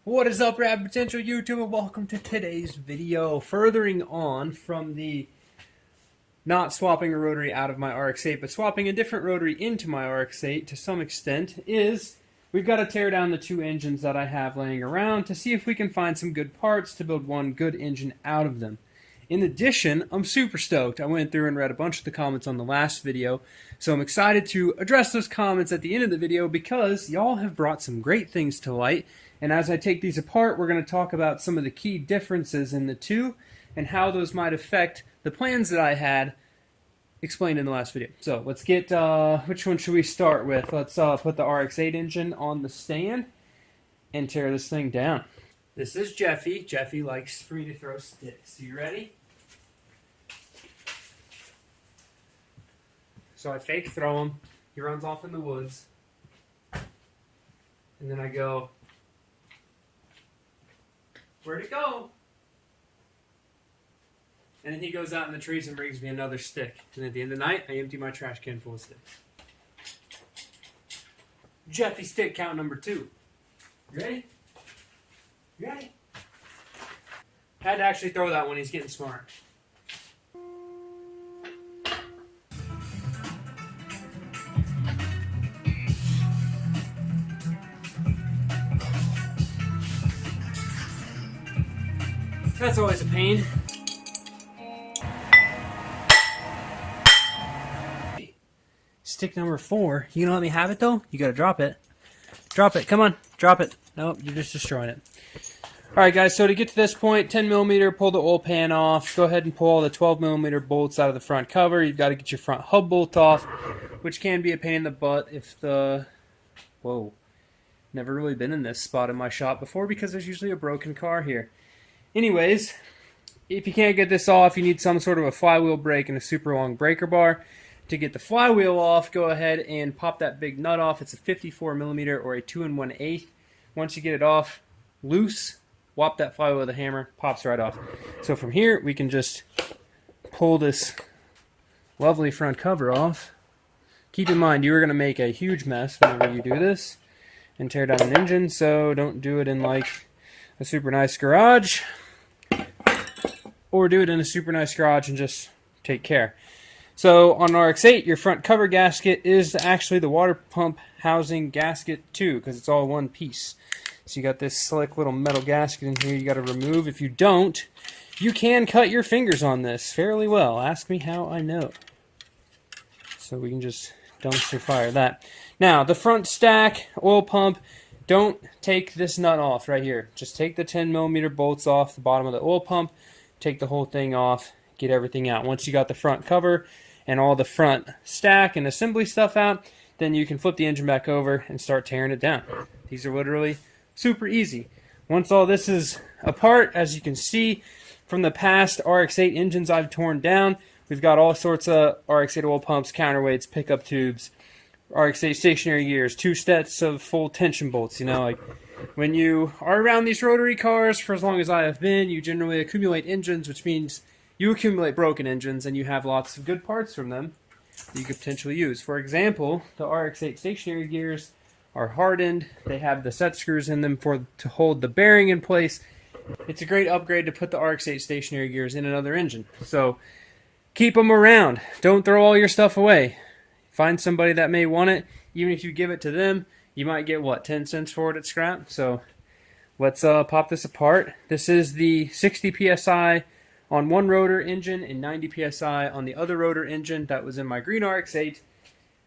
What is up, Rapid Potential YouTube, and welcome to today's video. Furthering on from the not swapping a rotary out of my RX8, but swapping a different rotary into my RX8 to some extent, is we've got to tear down the two engines that I have laying around to see if we can find some good parts to build one good engine out of them. In addition, I'm super stoked. I went through and read a bunch of the comments on the last video, so I'm excited to address those comments at the end of the video because y'all have brought some great things to light. And as I take these apart, we're going to talk about some of the key differences in the two and how those might affect the plans that I had explained in the last video. So let's get, which one should we start with? Let's put the RX8 engine on the stand and tear this thing down. This is Jeffy. Jeffy likes for me to throw sticks. You ready? So I fake throw him. He runs off in the woods. And then I go, where'd it go? And then he goes out in the trees and brings me another stick. And at the end of the night, I empty my trash can full of sticks. Jeffy stick count number 2. You ready? You ready? Had to actually throw that one. He's getting smart. That's always a pain. Stick number 4. You gonna let me have it though? You gotta drop it. Drop it. Come on. Drop it. Nope, you're just destroying it. Alright guys, so to get to this point, 10mm, pull the oil pan off. Go ahead and pull all the 12mm bolts out of the front cover. You've got to get your front hub bolt off, which can be a pain in the butt if the... Whoa. Never really been in this spot in my shop before because there's usually a broken car here. Anyways, if you can't get this off, you need some sort of a flywheel brake and a super long breaker bar. To get the flywheel off, go ahead and pop that big nut off. It's a 54mm or a 2 1/8. Once you get it off loose, whop that flywheel with a hammer, pops right off. So from here, we can just pull this lovely front cover off. Keep in mind, you are going to make a huge mess whenever you do this and tear down an engine, so don't do it in like a super nice garage, or do it in a super nice garage and just take care. So on RX8, your front cover gasket is actually the water pump housing gasket too, because it's all one piece. So you got this slick little metal gasket in here you got to remove. If you don't, you can cut your fingers on this fairly well. Ask me how I know. So we can just dumpster fire that. Now, the front stack, oil pump, don't take this nut off right here. Just take the 10mm bolts off the bottom of the oil pump, take the whole thing off, get everything out. Once you got the front cover and all the front stack and assembly stuff out, then you can flip the engine back over and start tearing it down. These are literally super easy. Once all this is apart, as you can see from the past RX8 engines I've torn down, we've got all sorts of RX8 oil pumps, counterweights, pickup tubes, RX8 stationary gears, 2 sets of full tension bolts. You know, like when you are around these rotary cars for as long as I have been, you generally accumulate engines, which means you accumulate broken engines and you have lots of good parts from them that you could potentially use. For example, the RX8 stationary gears are hardened. They have the set screws in them to hold the bearing in place. It's a great upgrade to put the RX8 stationary gears in another engine. So keep them around. Don't throw all your stuff away. Find somebody that may want it. Even if you give it to them, you might get, what, 10 cents for it at scrap? So let's pop this apart. This is the 60 PSI on one rotor engine and 90 PSI on the other rotor engine that was in my green RX8.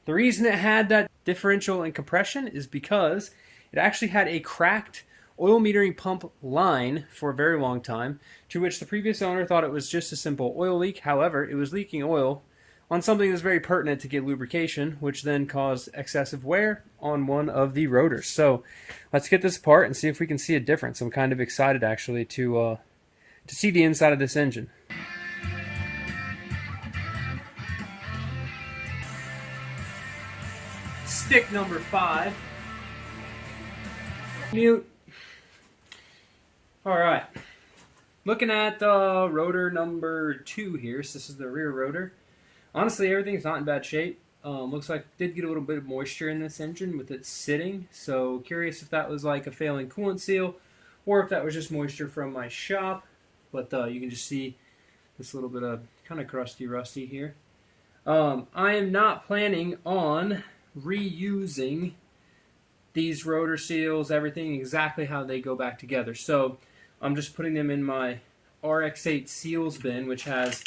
The reason it had that differential in compression is because it actually had a cracked oil metering pump line for a very long time, to which the previous owner thought it was just a simple oil leak. However, it was leaking oil on something that's very pertinent to get lubrication, which then caused excessive wear on one of the rotors. So let's get this apart and see if we can see a difference. I'm kind of excited actually to see the inside of this engine. Stick number 5. Mute. Alright. Looking at rotor number 2 here. So this is the rear rotor. Honestly, everything's not in bad shape. Looks like it did get a little bit of moisture in this engine with it sitting. So curious if that was like a failing coolant seal or if that was just moisture from my shop. But you can just see this little bit of kind of crusty rusty here. I am not planning on reusing these rotor seals, everything exactly how they go back together. So I'm just putting them in my RX8 seals bin, which has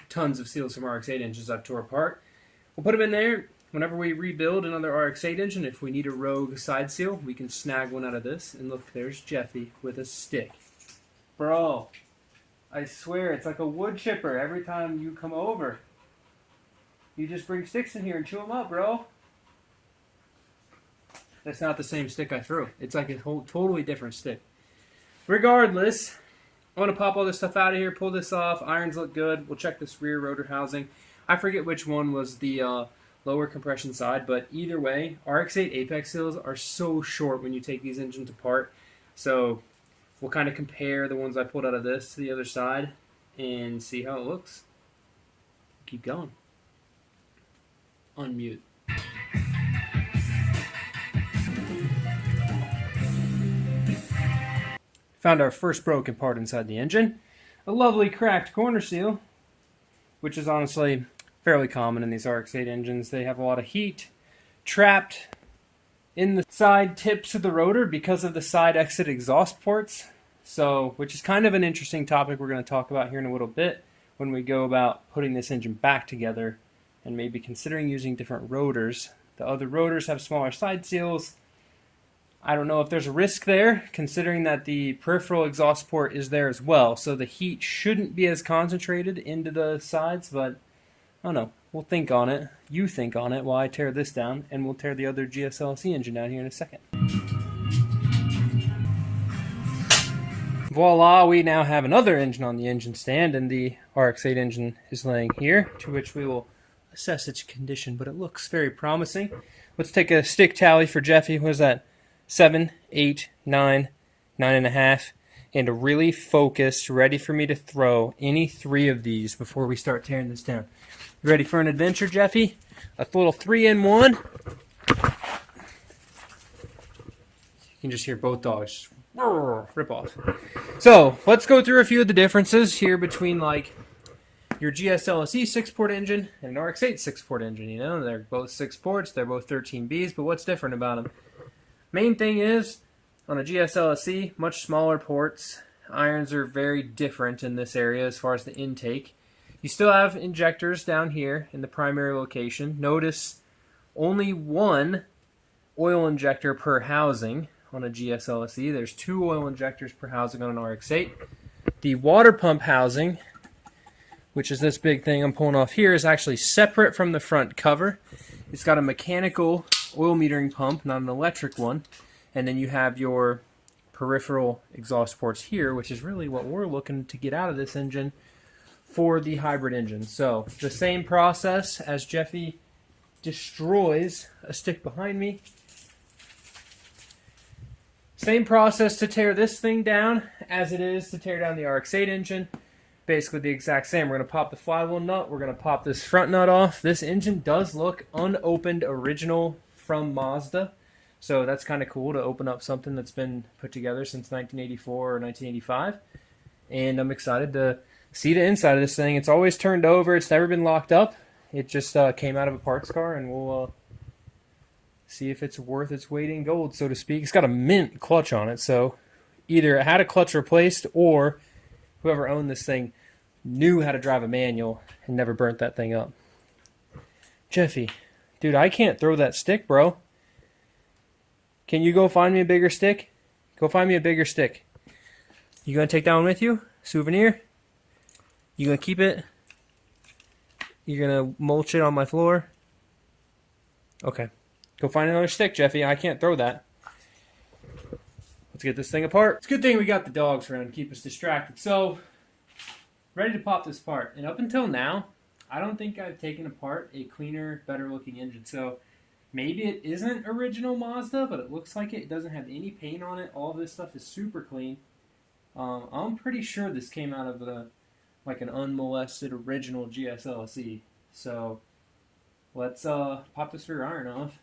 tons of seals from RX8 engines I've tore apart. We'll put them in there. Whenever we rebuild another RX8 engine, if we need a rogue side seal, we can snag one out of this. And look, there's Jeffy with a stick. Bro, I swear, it's like a wood chipper every time you come over. You just bring sticks in here and chew them up, bro. That's not the same stick I threw. It's like a whole totally different stick. Regardless, I want to pop all this stuff out of here, pull this off. Irons look good. We'll check this rear rotor housing. I forget which one was the lower compression side, but either way, RX8 apex seals are so short when you take these engines apart. So we'll kind of compare the ones I pulled out of this to the other side and see how it looks. Keep going. Unmute. Found our first broken part inside the engine. A lovely cracked corner seal, which is honestly fairly common in these RX8 engines. They have a lot of heat trapped in the side tips of the rotor because of the side exit exhaust ports. So, which is kind of an interesting topic we're going to talk about here in a little bit when we go about putting this engine back together and maybe considering using different rotors. The other rotors have smaller side seals. I don't know if there's a risk there, considering that the peripheral exhaust port is there as well, so the heat shouldn't be as concentrated into the sides, but I don't know. We'll think on it. You think on it while I tear this down, and we'll tear the other GSLC engine down here in a second. Voila, we now have another engine on the engine stand, and the RX8 engine is laying here, to which we will assess its condition, but it looks very promising. Let's take a stick tally for Jeffy. What is that? 7, 8, 9, 9.5, and a really focused, ready for me to throw any 3 of these before we start tearing this down. You ready for an adventure, Jeffy? A little 3-in-1. You can just hear both dogs rip off. So let's go through a few of the differences here between like your GSLC 6-port engine and an RX8 6-port engine. You know, they're both 6 ports, they're both 13Bs, but what's different about them? Main thing is, on a GSLC, much smaller ports. Irons are very different in this area as far as the intake. You still have injectors down here in the primary location. Notice only 1 oil injector per housing on a GSLC. There's 2 oil injectors per housing on an RX8. The water pump housing, which is this big thing I'm pulling off here, is actually separate from the front cover. It's got a mechanical oil metering pump, not an electric one. And then you have your peripheral exhaust ports here, which is really what we're looking to get out of this engine for the hybrid engine. So the same process as Jeffy destroys a stick behind me. Same process to tear this thing down as it is to tear down the RX8 engine. Basically the exact same. We're going to pop the flywheel nut. We're going to pop this front nut off. This engine does look unopened original from Mazda. So that's kind of cool to open up something that's been put together since 1984 or 1985. And I'm excited to see the inside of this thing. It's always turned over. It's never been locked up. It just came out of a parts car, and we'll see if it's worth its weight in gold, so to speak. It's got a mint clutch on it, so either it had a clutch replaced or whoever owned this thing knew how to drive a manual and never burnt that thing up. Jeffy, dude, I can't throw that stick, bro. Can you go find me a bigger stick? Go find me a bigger stick. You gonna take that one with you? Souvenir? You gonna keep it? You're gonna mulch it on my floor? Okay. Go find another stick, Jeffy. I can't throw that. Let's get this thing apart. It's a good thing we got the dogs around to keep us distracted. So, ready to pop this apart. And up until now, I don't think I've taken apart a cleaner, better looking engine. So, maybe it isn't original Mazda, but it looks like it. It doesn't have any paint on it. All this stuff is super clean. I'm pretty sure this came out of like an unmolested original GSLC. So, let's pop this rear iron off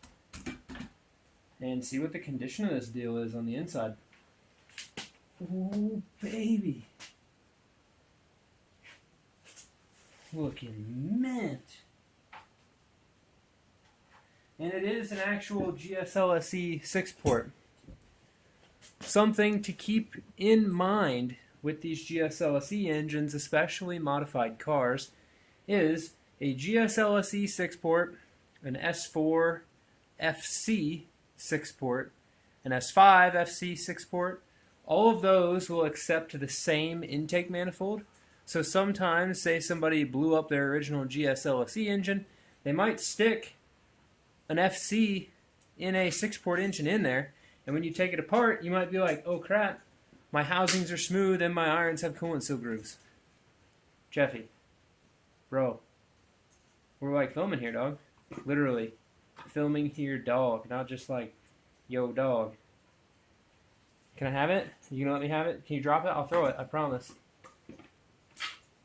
and see what the condition of this deal is on the inside. Oh, baby. Looking mint. And it is an actual GSLSE 6-port. Something to keep in mind with these GSLSE engines, especially modified cars, is a GSLSE 6-port, an S4 FC 6-port, an S5 FC 6-port. All of those will accept the same intake manifold. So sometimes, say somebody blew up their original GSLSE engine, they might stick an FC in a 6-port engine in there, and when you take it apart, you might be like, oh crap, my housings are smooth and my irons have coolant seal grooves. Jeffy, bro, we're like filming here, dog. Literally, filming here, dog, not just like, yo, dog. Can I have it? You gonna let me have it? Can you drop it? I'll throw it, I promise.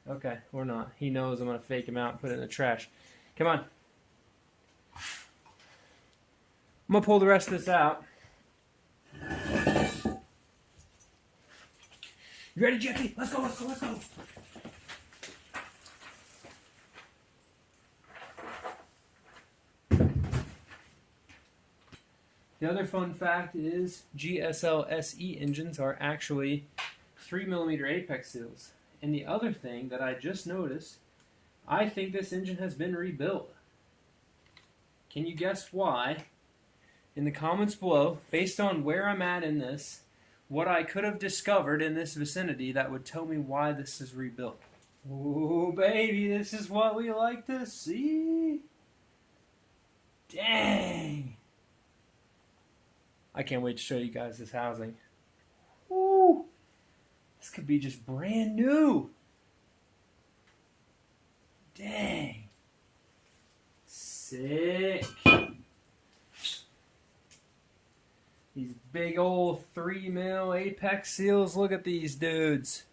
Okay, or not. He knows I'm gonna fake him out and put it in the trash. Come on. I'm gonna pull the rest of this out. You ready, Jeffy? Let's go, let's go, let's go. The other fun fact is GSL-SE engines are actually 3mm apex seals. And the other thing that I just noticed, I think this engine has been rebuilt. Can you guess why? In the comments below, based on where I'm at in this, what I could have discovered in this vicinity that would tell me why this is rebuilt. Ooh, baby, this is what we like to see. Dang. I can't wait to show you guys this housing. Ooh. This could be just brand new. Dang. Sick. These big old 3mm apex seals. Look at these dudes.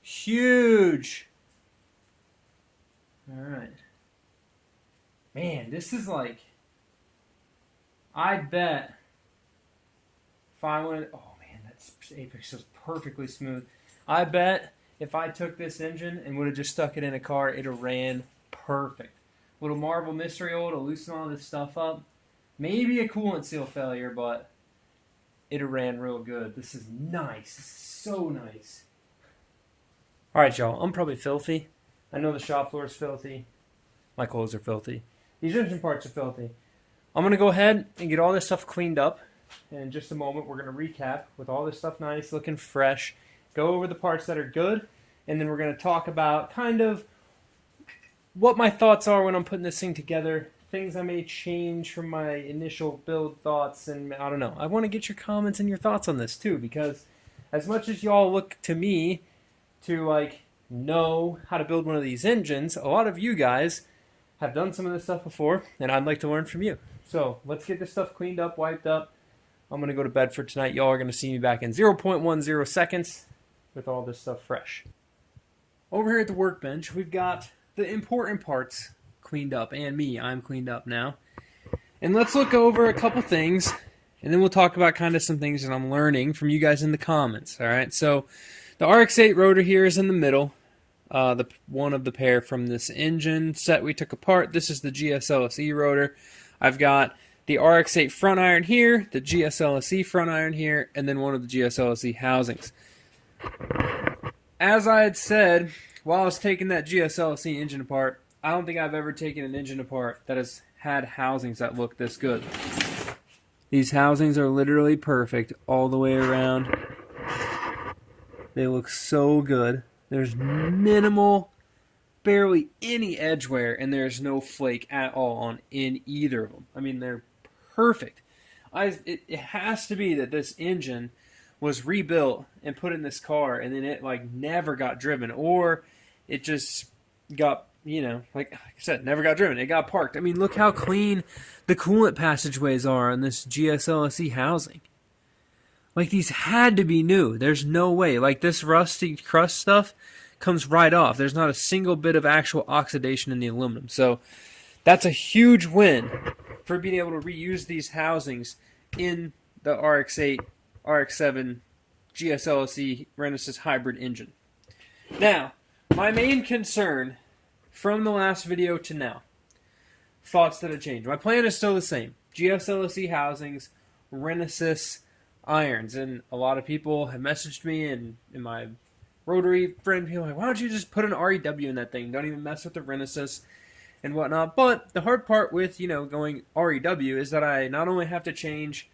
Huge. Alright. Man, this is like... I bet if I wanted... Oh man, that apex seal's perfectly smooth. I bet if I took this engine and would have just stuck it in a car, it would have ran perfect. Little marble mystery oil to loosen all this stuff up. Maybe a coolant seal failure, but it would have ran real good. This is nice. This is so nice. Alright, y'all. I'm probably filthy. I know the shop floor is filthy. My clothes are filthy. These engine parts are filthy. I'm going to go ahead and get all this stuff cleaned up. And in just a moment, we're going to recap with all this stuff nice, looking fresh. Go over the parts that are good, and then we're going to talk about kind of what my thoughts are when I'm putting this thing together, things I may change from my initial build thoughts, and I don't know. I want to get your comments and your thoughts on this too, because as much as y'all look to me to like know how to build one of these engines, a lot of you guys have done some of this stuff before, and I'd like to learn from you. So let's get this stuff cleaned up, wiped up. I'm going to go to bed for tonight. Y'all are going to see me back in 0.10 seconds. With all this stuff fresh. Over here at the workbench, we've got the important parts cleaned up, and I'm cleaned up now. And let's look over a couple things, and then we'll talk about kind of some things that I'm learning from you guys in the comments. All right, so the RX8 rotor here is in the middle, the one of the pair from this engine set we took apart. This is the GSLSE rotor. I've got the RX8 front iron here, the GSLSE front iron here, and then one of the GSLSE housings. As I had said while I was taking that GSLSE engine apart, I don't think I've ever taken an engine apart that has had housings that look this good. These housings are literally perfect all the way around. They look so good. There's minimal, barely any edge wear, and there's no flake at all in either of them. I mean, they're perfect. It has to be that this engine was rebuilt and put in this car, and then it like never got driven, or it just got, you know, like I said, never got driven. It got parked. I mean, look how clean the coolant passageways are on this GSLSE housing. Like, these had to be new. There's no way. Like, this rusty crust stuff comes right off. There's not a single bit of actual oxidation in the aluminum. So that's a huge win for being able to reuse these housings in the RX8, RX7 GSLC Renesas hybrid engine. Now, my main concern from the last video to now, thoughts that have changed. My plan is still the same. GSLC housings, Renesas irons. And a lot of people have messaged me and in my rotary friend people like, why don't you just put an REW in that thing? Don't even mess with the Renesas and whatnot. But the hard part with, going REW is that I not only have to change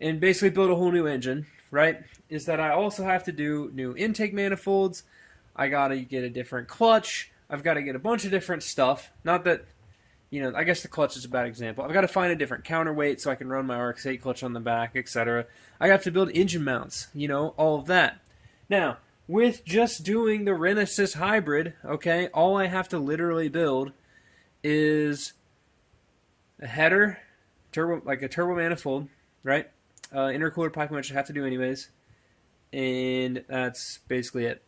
and basically build a whole new engine, right, is that I also have to do new intake manifolds. I got to get a different clutch. I've got to get a bunch of different stuff. Not that, I guess the clutch is a bad example. I've got to find a different counterweight so I can run my RX8 clutch on the back, etc. I have to build engine mounts, all of that. Now, with just doing the Renesas hybrid, okay, all I have to literally build is a header, like a turbo manifold, right? Intercooler pipe, which I have to do anyways. And that's basically it.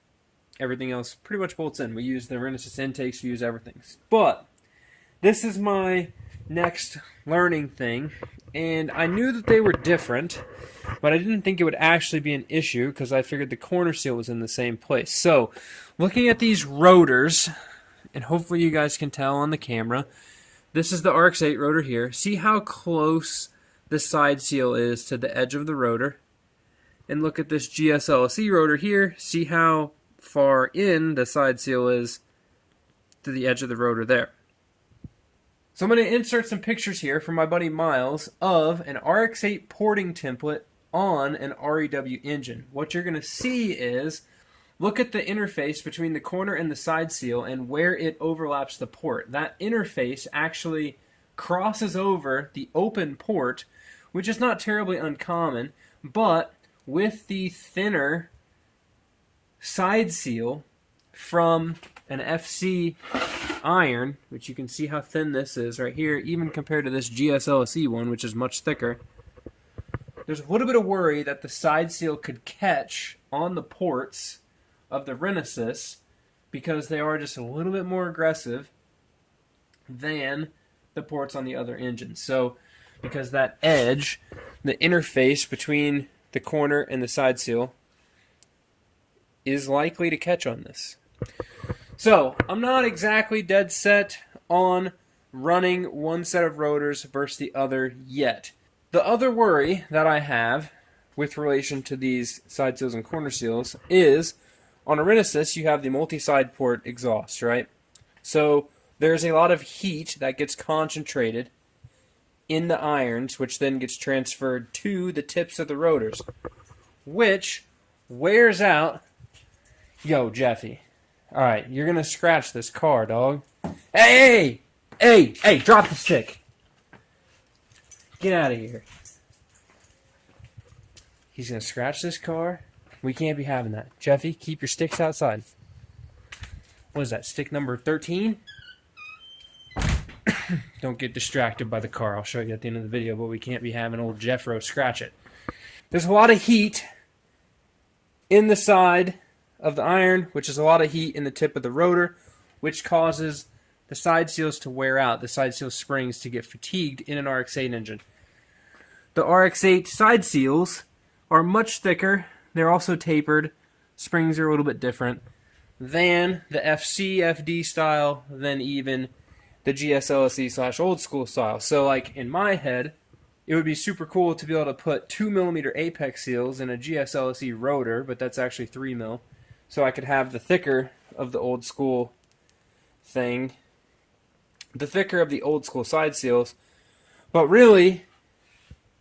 Everything else pretty much bolts in. We use the Renesas intakes to use everything. But this is my next learning thing. And I knew that they were different, but I didn't think it would actually be an issue because I figured the corner seal was in the same place. So, looking at these rotors, and hopefully you guys can tell on the camera, this is the RX8 rotor here. See how close the side seal is to the edge of the rotor? And look at this GSLC rotor here. See how far in the side seal is to the edge of the rotor there. So I'm going to insert some pictures here from my buddy Miles of an RX8 porting template on an REW engine. What you're going to see is, look at the interface between the corner and the side seal and where it overlaps the port. That interface actually crosses over the open port, which is not terribly uncommon, but with the thinner side seal from an FC iron, which you can see how thin this is right here, even compared to this GSLC one, which is much thicker, there's a little bit of worry that the side seal could catch on the ports of the Renesas because they are just a little bit more aggressive than the ports on the other engines. So, because that edge, the interface between the corner and the side seal, is likely to catch on this. So, I'm not exactly dead set on running one set of rotors versus the other yet. The other worry that I have with relation to these side seals and corner seals is, on a Renesas, you have the multi-side port exhaust, right? So, there's a lot of heat that gets concentrated in the irons, which then gets transferred to the tips of the rotors, which wears out. Yo, Jeffy. Alright, you're gonna scratch this car, dog. Hey! Hey, drop the stick. Get out of here. He's gonna scratch this car. We can't be having that. Jeffy, keep your sticks outside. What is that, stick number 13? Don't get distracted by the car. I'll show you at the end of the video, but we can't be having old Jeffro scratch it. There's a lot of heat in the side of the iron, which is a lot of heat in the tip of the rotor, which causes the side seals to wear out, the side seal springs to get fatigued in an RX8 engine. The RX8 side seals are much thicker. They're also tapered. Springs are a little bit different than the FC, FD style, than even the GSLC / old school style. So, like, in my head, it would be super cool to be able to put 2mm apex seals in a GSLC rotor, but that's actually 3mm. So I could have the thicker of the old school thing, the thicker of the old school side seals. But really,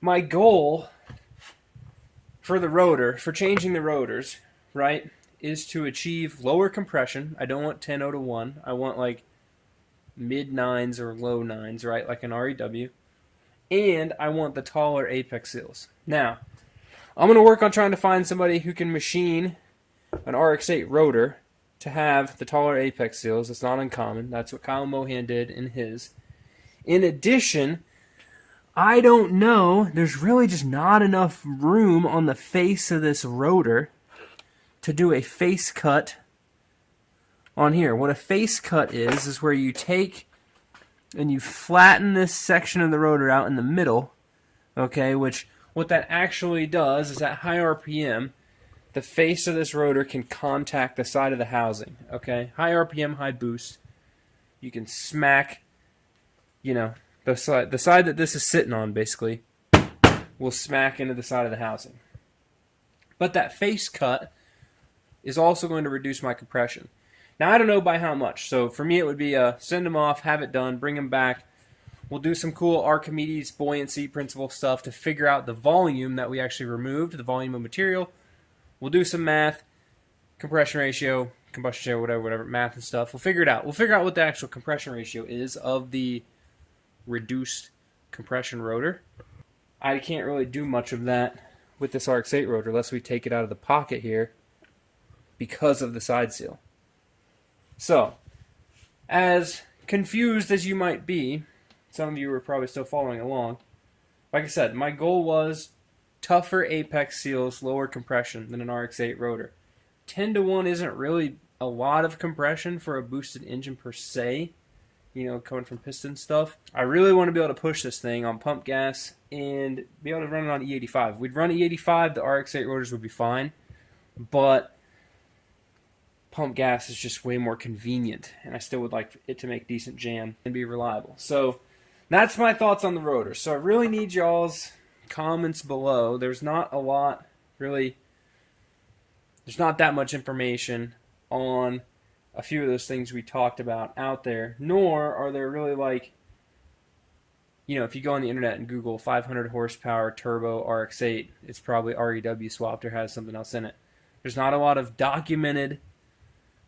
my goal for the rotor, for changing the rotors, right, is to achieve lower compression. I don't want 10-0 to 1. I want like mid-9s or low 9s, right, like an REW. And I want the taller apex seals. Now, I'm going to work on trying to find somebody who can machine an RX8 rotor to have the taller apex seals. It's not uncommon. That's what Kyle Mohan did in his. In addition, I don't know, there's really just not enough room on the face of this rotor to do a face cut on here. What a face cut is where you take and you flatten this section of the rotor out in the middle, okay, which what that actually does is at high RPM, the face of this rotor can contact the side of the housing, okay? High RPM, high boost. You can smack, you know, the side that this is sitting on, basically, will smack into the side of the housing. But that face cut is also going to reduce my compression. Now, I don't know by how much. So for me, it would be send them off, have it done, bring them back. We'll do some cool Archimedes buoyancy principle stuff to figure out the volume that we actually removed, the volume of material. We'll do some math, compression ratio, combustion ratio, whatever, math and stuff. We'll figure it out. We'll figure out what the actual compression ratio is of the reduced compression rotor. I can't really do much of that with this RX8 rotor unless we take it out of the pocket here because of the side seal. So, as confused as you might be, some of you are probably still following along. Like I said, my goal was tougher apex seals, lower compression than an RX8 rotor. 10-to-1 isn't really a lot of compression for a boosted engine per se, you know, coming from piston stuff. I really want to be able to push this thing on pump gas and be able to run it on E85. If we'd run E85, the RX8 rotors would be fine, but pump gas is just way more convenient, and I still would like it to make decent jam and be reliable. So that's my thoughts on the rotor. So I really need y'all's comments below. There's not a lot, really, there's not that much information on a few of those things we talked about out there, nor are there really, like, you know, if you go on the internet and Google 500 horsepower turbo RX8, it's probably REW swapped or has something else in it. There's not a lot of documented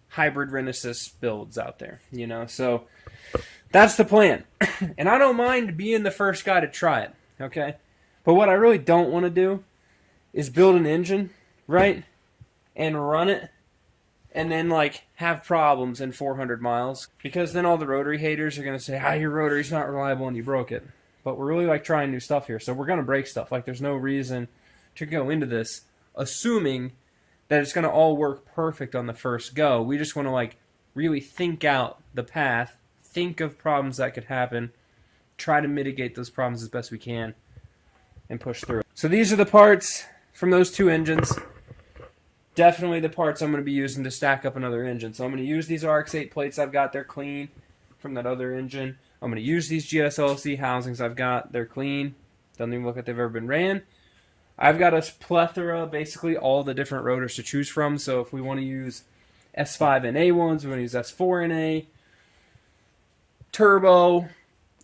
hybrid Renesis builds out there, you know, so that's the plan. And I don't mind being the first guy to try it, okay? But what I really don't want to do is build an engine, right, and run it, and then, like, have problems in 400 miles, because then all the rotary haters are going to say, your rotary's not reliable and you broke it. But we're really, like, trying new stuff here, so we're going to break stuff. Like, there's no reason to go into this assuming that it's going to all work perfect on the first go. We just want to, like, really think out the path, think of problems that could happen, try to mitigate those problems as best we can, and push through. So these are the parts from those two engines. Definitely the parts I'm going to be using to stack up another engine. So I'm going to use these RX8 plates I've got. They're clean from that other engine. I'm going to use these GSLC housings I've got. They're clean. Doesn't even look like they've ever been ran. I've got a plethora, basically all the different rotors to choose from. So if we want to use S5NA ones, we want to use S4NA, Turbo,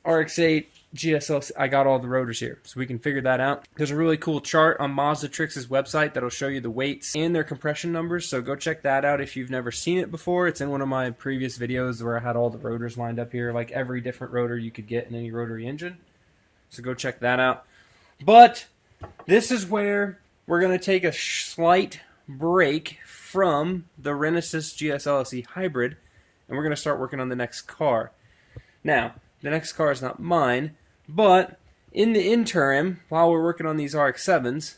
RX8, GSLC. I got all the rotors here, so we can figure that out. There's a really cool chart on Mazdatrix's website that'll show you the weights and their compression numbers, so go check that out if you've never seen it before. It's in one of my previous videos where I had all the rotors lined up here, like every different rotor you could get in any rotary engine. So go check that out. But this is where we're going to take a slight break from the Renesis GSLC hybrid, and we're going to start working on the next car. Now, the next car is not mine, but in the interim, while we're working on these RX-7s,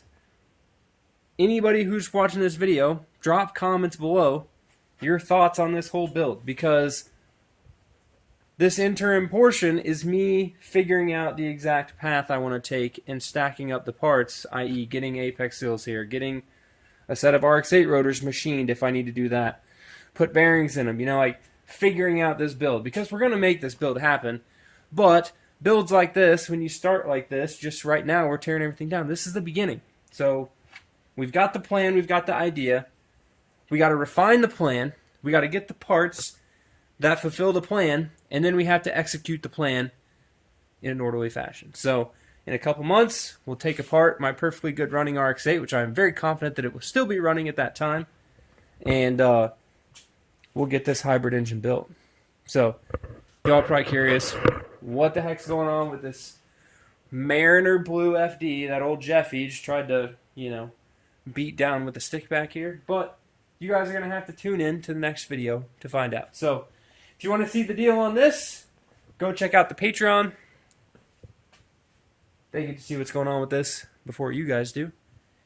anybody who's watching this video, drop comments below your thoughts on this whole build, because this interim portion is me figuring out the exact path I want to take and stacking up the parts, i.e. getting apex seals here, getting a set of RX8 rotors machined if I need to do that, put bearings in them, you know, like figuring out this build, because we're going to make this build happen. But builds like this, when you start like this, just right now we're tearing everything down. This is the beginning. So we've got the plan, we've got the idea. We got to refine the plan. We got to get the parts that fulfill the plan, and then we have to execute the plan in an orderly fashion. So in a couple months, we'll take apart my perfectly good running RX8, which I'm very confident that it will still be running at that time, and we'll get this hybrid engine built. So y'all are probably curious, what the heck's going on with this Mariner Blue FD that old Jeffy just tried to, you know, beat down with the stick back here? But you guys are going to have to tune in to the next video to find out. So if you want to see the deal on this, go check out the Patreon. They get to see what's going on with this before you guys do.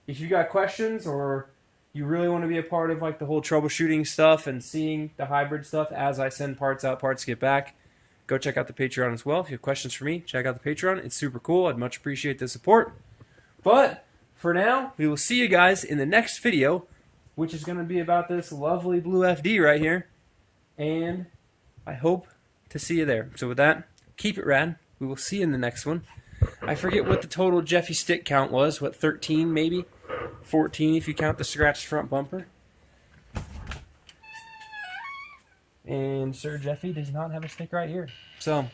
If you got questions, or you really want to be a part of like the whole troubleshooting stuff and seeing the hybrid stuff as I send parts out, parts get back, go check out the Patreon as well. If you have questions for me, check out the Patreon. It's super cool. I'd much appreciate the support. But for now, we will see you guys in the next video which is going to be about this lovely blue FD right here. And I hope to see you there. So with that, keep it rad. We will see you in the next one. I forget what the total Jeffy stick count was. What, 13 maybe? 14 if you count the scratched front bumper. And Sir Jeffy does not have a stick right here. So,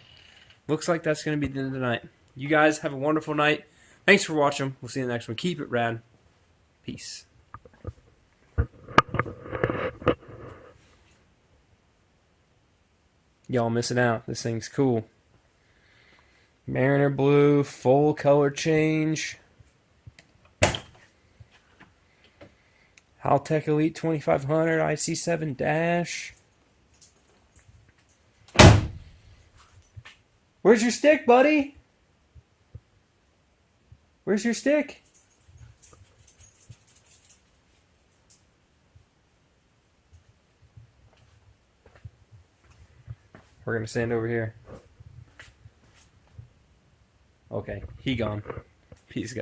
looks like that's going to be the end of the night. You guys have a wonderful night. Thanks for watching. We'll see you in the next one. Keep it rad. Peace. Y'all missing out. This thing's cool. Mariner blue, full color change. Haltech Elite 2500 IC7 dash. Where's your stick, buddy? Where's your stick? We're going to stand over here. Okay, he gone. Peace, guys.